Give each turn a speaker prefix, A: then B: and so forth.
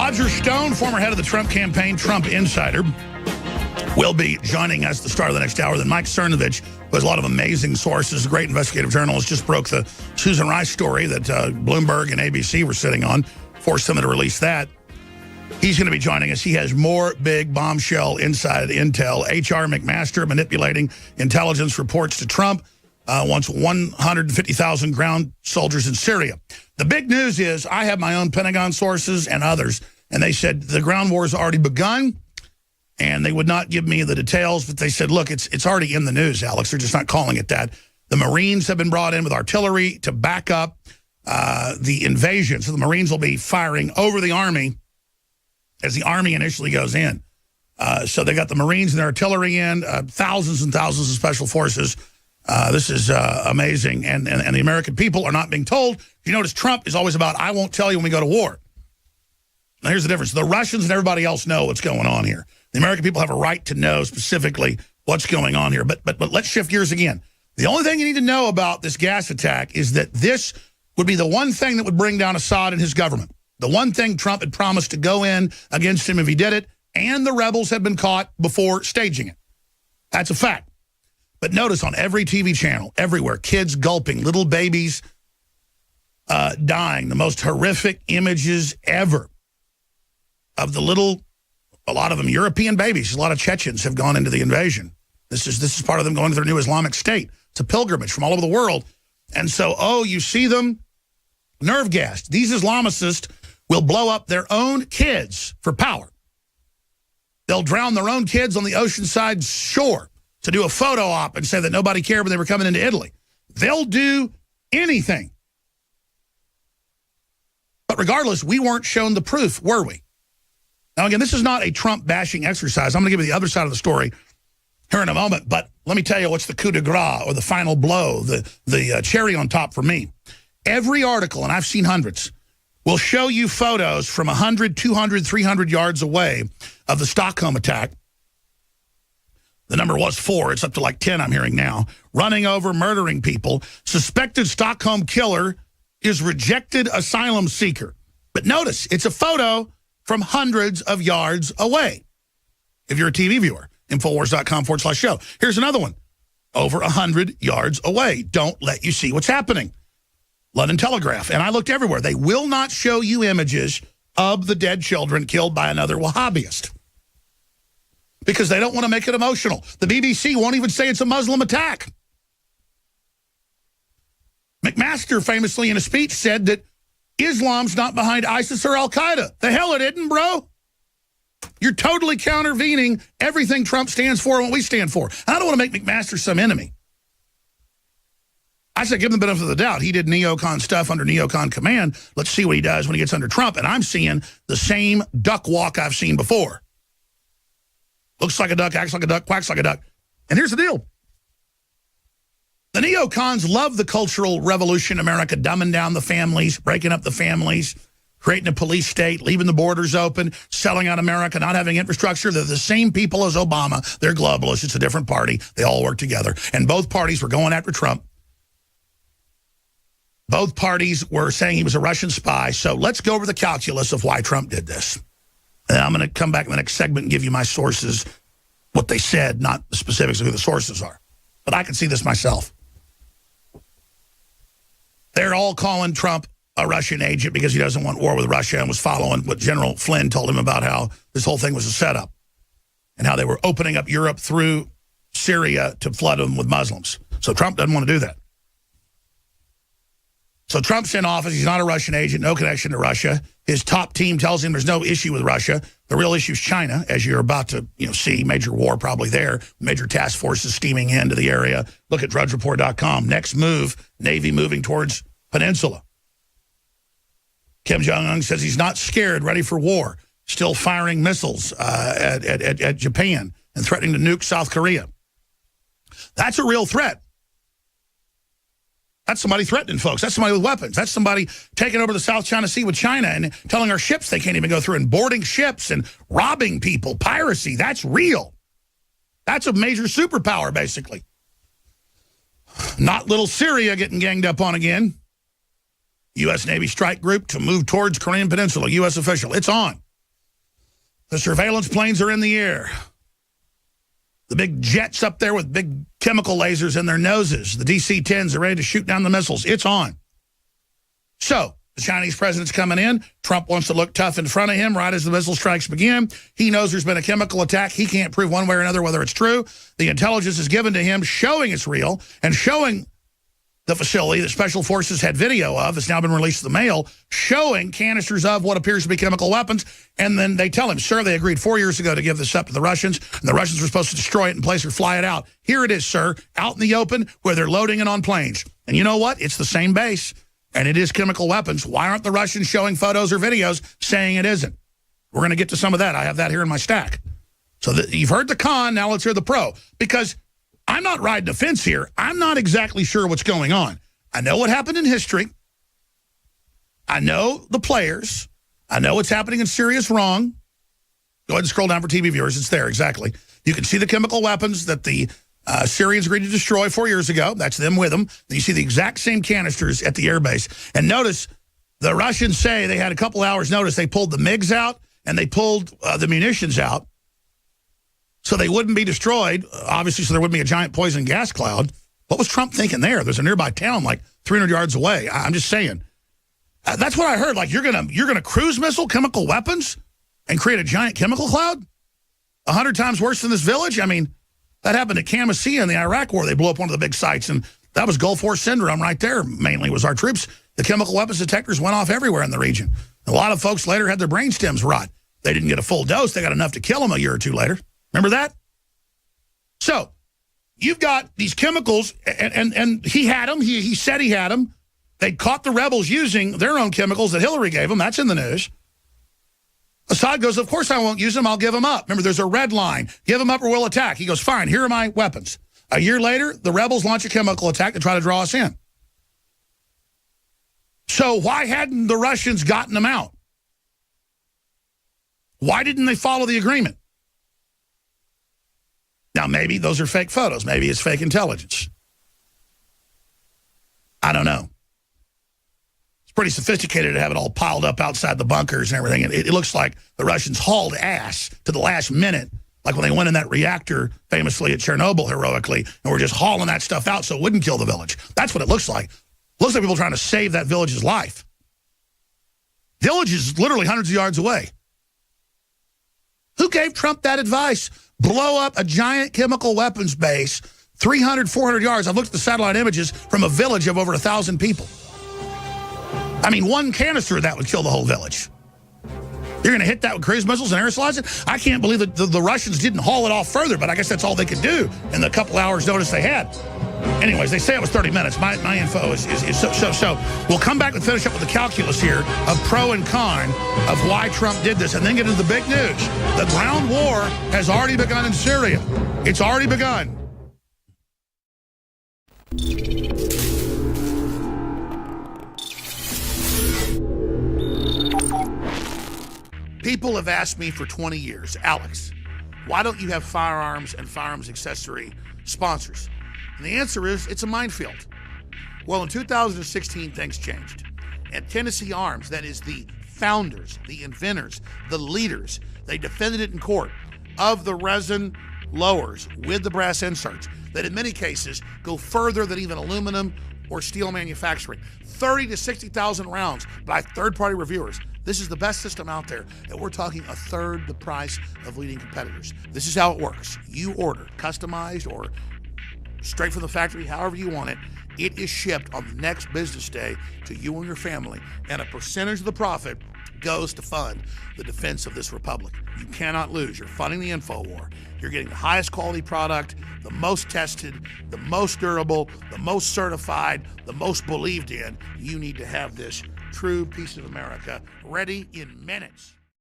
A: Roger Stone, former head of the Trump campaign, Trump insider, will be joining us at the start of the next hour. Then Mike Cernovich, who has a lot of amazing sources, a great investigative journalist, just broke the Susan Rice story that Bloomberg and ABC were sitting on, forced them to release that. He's going to be joining us. He has more big bombshell inside intel. H.R. McMaster manipulating intelligence reports to Trump, wants 150,000 ground soldiers in Syria. The big news is I have my own Pentagon sources and others, and they said the ground war has already begun, and they would not give me the details, but they said, look, it's already in the news, Alex. They're just not calling it that. The Marines have been brought in with artillery to back up the invasion. So the Marines will be firing over the Army as the Army initially goes in. So they got the Marines and their artillery in, thousands and thousands of special forces. This is amazing. And the American people are not being told. You notice Trump is always about, I won't tell you when we go to war. Now, here's the difference. The Russians and everybody else know what's going on here. The American people have a right to know specifically what's going on here. But let's shift gears again. The only thing you need to know about this gas attack is that this would be the one thing that would bring down Assad and his government. The one thing Trump had promised to go in against him if he did it, and the rebels had been caught before staging it. That's a fact. But notice on every TV channel, everywhere, kids gulping, little babies dying, the most horrific images ever of the little, a lot of them European babies. A lot of Chechens have gone into the invasion. This is part of them going to their new Islamic state. It's a pilgrimage from all over the world. And so, you see them nerve gassed. These Islamicists will blow up their own kids for power. They'll drown their own kids on the oceanside shore to do a photo op and say that nobody cared when they were coming into Italy. They'll do anything. But regardless, we weren't shown the proof, were we? Now, again, this is not a Trump bashing exercise. I'm going to give you the other side of the story here in a moment. But let me tell you what's the coup de grace or the final blow, the cherry on top for me. Every article, and I've seen hundreds, will show you photos from 100, 200, 300 yards away of the Stockholm attack. The number was 4. It's up to like 10, I'm hearing now. Running over, murdering people. Suspected Stockholm killer is rejected asylum seeker. But notice, it's a photo from hundreds of yards away. If you're a TV viewer, infowars.com/show. Here's another one. Over 100 yards away. Don't let you see what's happening. London Telegraph. And I looked everywhere. They will not show you images of the dead children killed by another Wahhabist, because they don't want to make it emotional. The BBC won't even say it's a Muslim attack. McMaster famously in a speech said that Islam's not behind ISIS or Al-Qaeda. The hell it isn't, bro. You're totally countervening everything Trump stands for and what we stand for. I don't want to make McMaster some enemy. I said give him the benefit of the doubt. He did neocon stuff under neocon command. Let's see what he does when he gets under Trump. And I'm seeing the same duck walk I've seen before. Looks like a duck, acts like a duck, quacks like a duck. And here's the deal. The neocons love the cultural revolution in America, dumbing down the families, breaking up the families, creating a police state, leaving the borders open, selling out America, not having infrastructure. They're the same people as Obama. They're globalists. It's a different party. They all work together. And both parties were going after Trump. Both parties were saying he was a Russian spy. So let's go over the calculus of why Trump did this. And I'm going to come back in the next segment and give you my sources, what they said, not the specifics of who the sources are. But I can see this myself. They're all calling Trump a Russian agent because he doesn't want war with Russia and was following what General Flynn told him about how this whole thing was a setup and how they were opening up Europe through Syria to flood them with Muslims. So Trump doesn't want to do that. So Trump's in office. He's not a Russian agent, no connection to Russia. His top team tells him there's no issue with Russia. The real issue is China, as you're about to see. Major war probably there. Major task forces steaming into the area. Look at drudgereport.com. Next move, Navy moving towards Peninsula. Kim Jong-un says he's not scared, ready for war. Still firing missiles at Japan and threatening to nuke South Korea. That's a real threat. That's somebody threatening folks. That's somebody with weapons. That's somebody taking over the South China Sea with China and telling our ships they can't even go through and boarding ships and robbing people. Piracy, that's real. That's a major superpower, basically. Not little Syria getting ganged up on again. U.S. Navy strike group to move towards Korean Peninsula. U.S. official. It's on. The surveillance planes are in the air. The big jets up there with big chemical lasers in their noses. The DC-10s are ready to shoot down the missiles. It's on. So, the Chinese president's coming in. Trump wants to look tough in front of him right as the missile strikes begin. He knows there's been a chemical attack. He can't prove one way or another whether it's true. The intelligence is given to him showing it's real and showing the facility that Special Forces had video of. It's now been released to the mail, showing canisters of what appears to be chemical weapons. And then they tell him, sir, they agreed 4 years ago to give this up to the Russians, and the Russians were supposed to destroy it in place or fly it out. Here it is, sir, out in the open where they're loading it on planes. And you know what? It's the same base, and it is chemical weapons. Why aren't the Russians showing photos or videos saying it isn't? We're going to get to some of that. I have that here in my stack. So you've heard the con, now let's hear the pro. Because I'm not riding the fence here. I'm not exactly sure what's going on. I know what happened in history. I know the players. I know what's happening in Syria's wrong. Go ahead and scroll down for TV viewers. It's there, exactly. You can see the chemical weapons that the Syrians agreed to destroy 4 years ago. That's them with them. Then you see the exact same canisters at the airbase. And notice the Russians say they had a couple hours notice. They pulled the MiGs out and they pulled the munitions out so they wouldn't be destroyed, obviously, so there wouldn't be a giant poison gas cloud. What was Trump thinking there? There's a nearby town like 300 yards away. I'm just saying. That's what I heard. Like, you're gonna cruise missile chemical weapons and create a giant chemical cloud? 100 times worse than this village? I mean, that happened at Camisea in the Iraq War. They blew up one of the big sites, and that was Gulf War syndrome right there, mainly, was our troops. The chemical weapons detectors went off everywhere in the region. A lot of folks later had their brain stems rot. They didn't get a full dose. They got enough to kill them a year or two later. Remember that? So, you've got these chemicals, and he had them. He said he had them. They caught the rebels using their own chemicals that Hillary gave them. That's in the news. Assad goes, of course I won't use them. I'll give them up. Remember, there's a red line. Give them up or we'll attack. He goes, fine, here are my weapons. A year later, the rebels launch a chemical attack to try to draw us in. So why hadn't the Russians gotten them out? Why didn't they follow the agreement? Now, maybe those are fake photos. Maybe it's fake intelligence. I don't know. It's pretty sophisticated to have it all piled up outside the bunkers and everything. And it looks like the Russians hauled ass to the last minute, like when they went in that reactor, famously at Chernobyl, heroically, and were just hauling that stuff out so it wouldn't kill the village. That's what it looks like. It looks like people trying to save that village's life. Village is literally hundreds of yards away. Who gave Trump that advice? Blow up a giant chemical weapons base 300, 400 yards. I've looked at the satellite images from a village of over 1,000 people. I mean, one canister of that would kill the whole village. You're going to hit that with cruise missiles and aerosolize it? I can't believe that the Russians didn't haul it off further, but I guess that's all they could do in the couple hours notice they had. Anyways, they say it was 30 minutes. My info is so. We'll come back and finish up with the calculus here of pro and con of why Trump did this, and then get into the big news. The ground war has already begun in Syria. It's already begun. People have asked me for 20 years, Alex, why don't you have firearms and firearms accessory sponsors? And the answer is, it's a minefield. Well, in 2016, things changed. And Tennessee Arms, that is the founders, the inventors, the leaders, they defended it in court of the resin lowers with the brass inserts that in many cases go further than even aluminum or steel manufacturing. 30 to 60,000 rounds by third-party reviewers. This is the best system out there, and we're talking a third the price of leading competitors. This is how it works. You order, customized or straight from the factory, however you want it. It is shipped on the next business day to you and your family, and a percentage of the profit goes to fund the defense of this republic. You cannot lose. You're funding the info war. You're getting the highest quality product, the most tested, the most durable, the most certified, the most believed in. You need to have this true piece of America ready in minutes.